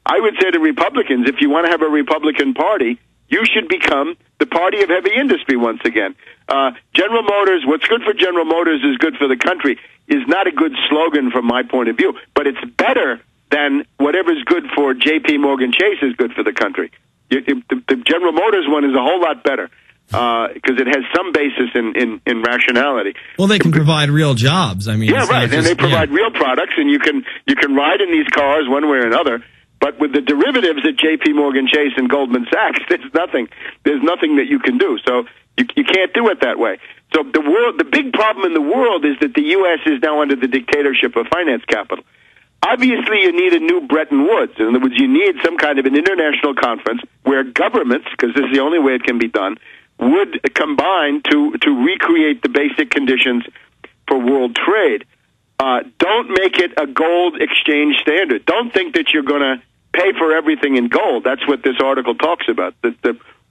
I would say to Republicans, if you want to have a Republican Party, you should become the party of heavy industry once again. General Motors, what's good for General Motors is good for the country, is not a good slogan from my point of view, but it's better than whatever's good for J.P. Morgan Chase is good for the country. The General Motors one is a whole lot better because it has some basis in rationality. Well, they can provide real jobs. I mean, yeah, right, and they provide real products, and you can ride in these cars one way or another. But with the derivatives at J.P. Morgan Chase and Goldman Sachs, there's nothing that you can do. So you can't do it that way. So the big problem in the world is that the U.S. is now under the dictatorship of finance capital. Obviously, you need a new Bretton Woods. In other words, you need some kind of an international conference where governments, because this is the only way it can be done, would combine to recreate the basic conditions for world trade. Don't make it a gold exchange standard. Don't think that you're going to pay for everything in gold. That's what this article talks about.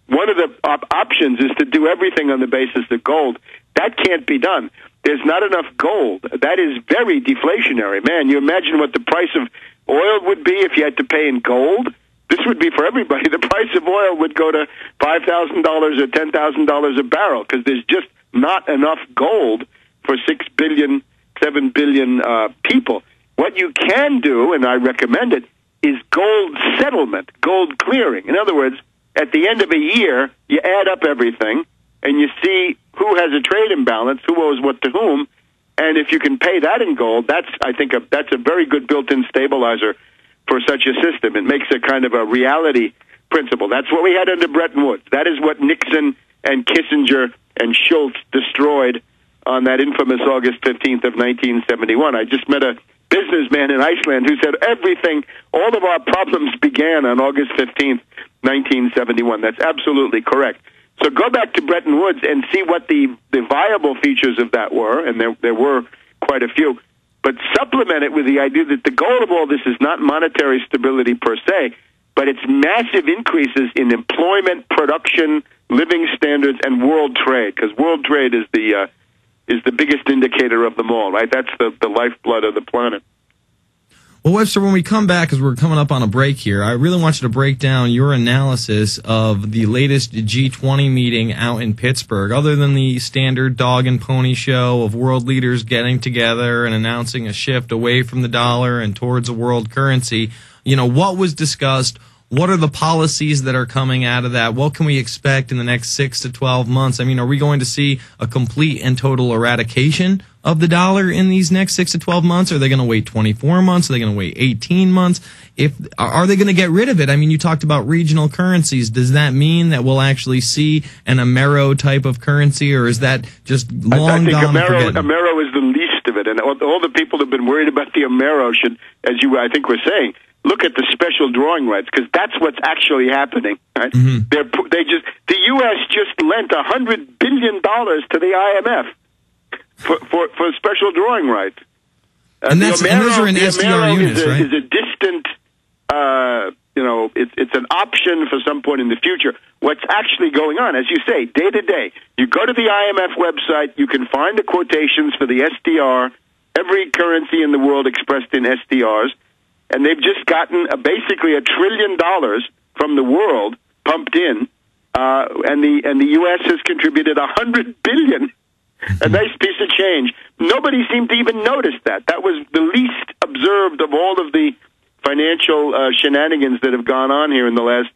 One of the options is to do everything on the basis of gold. That can't be done. There's not enough gold. That is very deflationary. Man, you imagine what the price of oil would be if you had to pay in gold? This would be for everybody. The price of oil would go to $5,000 or $10,000 a barrel because there's just not enough gold for 6 billion, 7 billion people. What you can do, and I recommend it, is gold settlement, gold clearing. In other words, at the end of a year, you add up everything, and you see who has a trade imbalance, who owes what to whom, and if you can pay that in gold, I think that's a very good built-in stabilizer for such a system. It makes a kind of a reality principle. That's what we had under Bretton Woods. That is what Nixon and Kissinger and Schultz destroyed on that infamous August 15th of 1971. I just met a businessman in Iceland who said all of our problems began on August 15th, 1971. That's absolutely correct. So go back to Bretton Woods and see what the viable features of that were, and there were quite a few, but supplement it with the idea that the goal of all this is not monetary stability per se, but it's massive increases in employment, production, living standards, and world trade, because world trade is the biggest indicator of them all, right? That's the lifeblood of the planet. Well, Webster, when we come back, because we're coming up on a break here, I really want you to break down your analysis of the latest G20 meeting out in Pittsburgh. Other than the standard dog and pony show of world leaders getting together and announcing a shift away from the dollar and towards a world currency, what was discussed? What are the policies that are coming out of that? What can we expect in the next 6 to 12 months? I mean, are we going to see a complete and total eradication of the dollar in these next 6 to 12 months? Are they going to wait 24 months? Are they going to wait 18 months? Are they going to get rid of it? I mean, you talked about regional currencies. Does that mean that we'll actually see an Amero type of currency, or is that just long gone? I think Amero is the least of it, and all the people who have been worried about the Amero should, as you I think were saying, look at the special drawing rights, because that's what's actually happening. Right? Mm-hmm. The U.S. just lent $100 billion to the IMF for special drawing rights. And those are in SDR units, right? Is a distant, it's an option for some point in the future. What's actually going on, as you say, day to day, you go to the IMF website, you can find the quotations for the SDR, every currency in the world expressed in SDRs, and they've just gotten basically $1 trillion from the world pumped in, and the U.S. has contributed $100 billion. A nice piece of change. Nobody seemed to even notice that. That was the least observed of all of the financial shenanigans that have gone on here in the last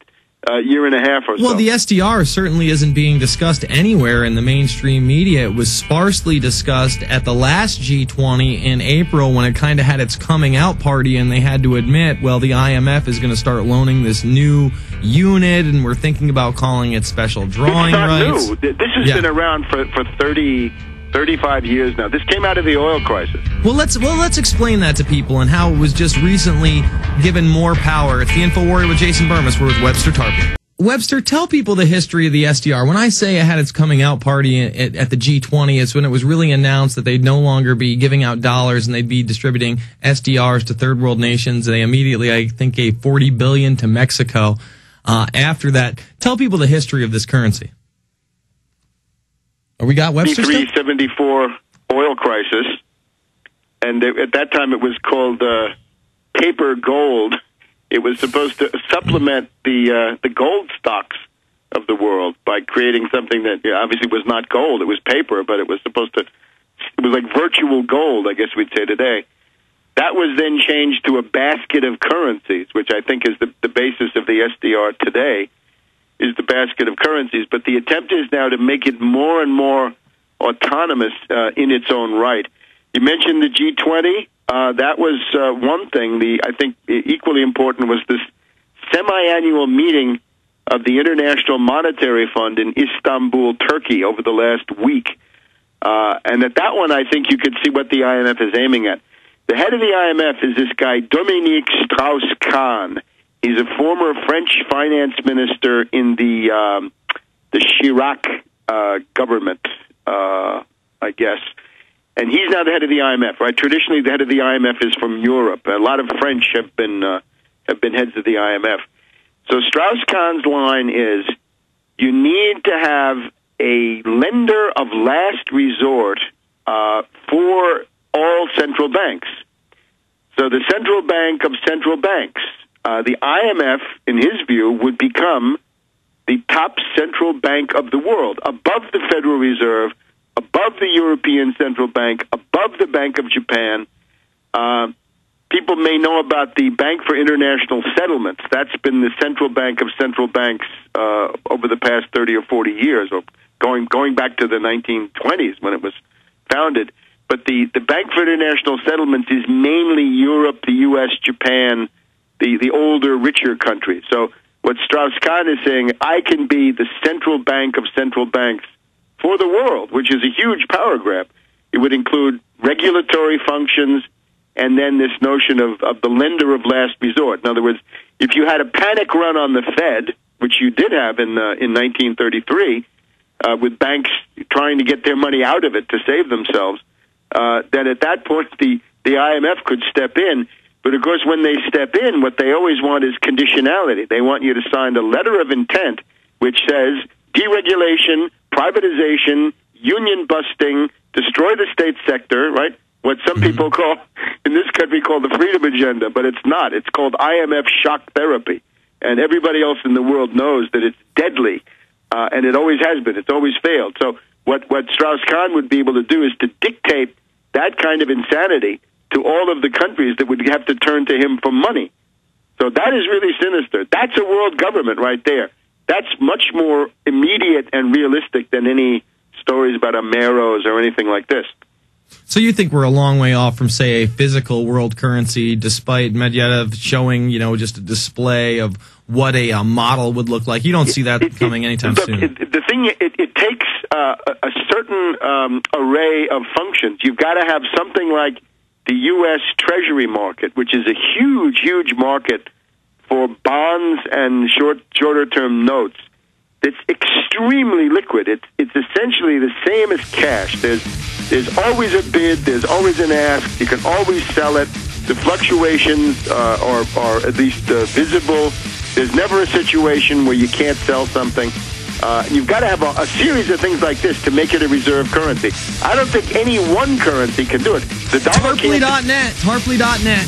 year and a half or so. Well, the SDR certainly isn't being discussed anywhere in the mainstream media. It was sparsely discussed at the last G20 in April when it kind of had its coming out party, and they had to admit, well, the IMF is going to start loaning this new unit, and we're thinking about calling it special drawing rights. New. This has been around for 35 years now. This came out of the oil crisis. Well, let's explain that to people and how it was just recently given more power. It's the Infowarrior with Jason BERMAS. We're with Webster Tarpley. Webster, tell people the history of the SDR. When I say it had its coming out party at the G20, it's when it was really announced that they'd no longer be giving out dollars and they'd be distributing SDRs to third world nations. They immediately, I think, gave $40 billion to Mexico. After that, tell people the history of this currency. We got Webster still? 74 oil crisis, and at that time it was called paper gold It was supposed to supplement the gold stocks of the world by creating something that obviously was not gold. It was paper, but it was like virtual gold, I guess we'd say today. That was then changed to a basket of currencies, which I think is the basis of the SDR today, is the basket of currencies. But the attempt is now to make it more and more autonomous in its own right. You mentioned the G20. That was one thing. I think equally important was this semi-annual meeting of the International Monetary Fund in Istanbul, Turkey, over the last week. And at that one, I think you could see what the IMF is aiming at. The head of the IMF is this guy, Dominique Strauss-Kahn. He's a former French finance minister in the Chirac government, I guess. And he's now the head of the IMF, right? Traditionally, the head of the IMF is from Europe. A lot of French have been heads of the IMF. So Strauss-Kahn's line is, you need to have a lender of last resort for all central banks. So the central bank of central banks, the IMF, in his view, would become the top central bank of the world, above the Federal Reserve, above the European Central Bank, above the Bank of Japan. People may know about the Bank for International Settlements. That's been the central bank of central banks over the past 30 or 40 years, or going back to the 1920s when it was founded. But the Bank for International Settlements is mainly Europe, the U.S., Japan, the older, richer countries. So what Strauss-Kahn is saying, I can be the central bank of central banks for the world, which is a huge power grab. It would include regulatory functions, and then this notion of the lender of last resort. In other words, if you had a panic run on the Fed, which you did have in 1933, with banks trying to get their money out of it to save themselves, then at that point the IMF could step in. But of course, when they step in, what they always want is conditionality. They want you to sign a letter of intent which says deregulation, privatization, union busting, destroy the state sector, right? What some people call, in this country, call the freedom agenda, but it's not. It's called IMF shock therapy. And everybody else in the world knows that it's deadly, and it always has been. It's always failed. So what Strauss-Kahn would be able to do is to dictate that kind of insanity to all of the countries that would have to turn to him for money. So that is really sinister. That's a world government right there. That's much more immediate and realistic than any stories about Ameros or anything like this. So you think we're a long way off from, say, a physical world currency, despite Medvedev showing, just a display of what a model would look like? You don't see that coming anytime soon. The thing, it takes a certain array of functions. You've got to have something like the U.S. Treasury market, which is a huge, huge market for bonds and shorter-term notes. It's extremely liquid. It's essentially the same as cash. There's always a bid. There's always an ask. You can always sell it. The fluctuations are at least visible. There's never a situation where you can't sell something. You've got to have a series of things like this to make it a reserve currency. I don't think any one currency can do it. The dollar Tarpley.net.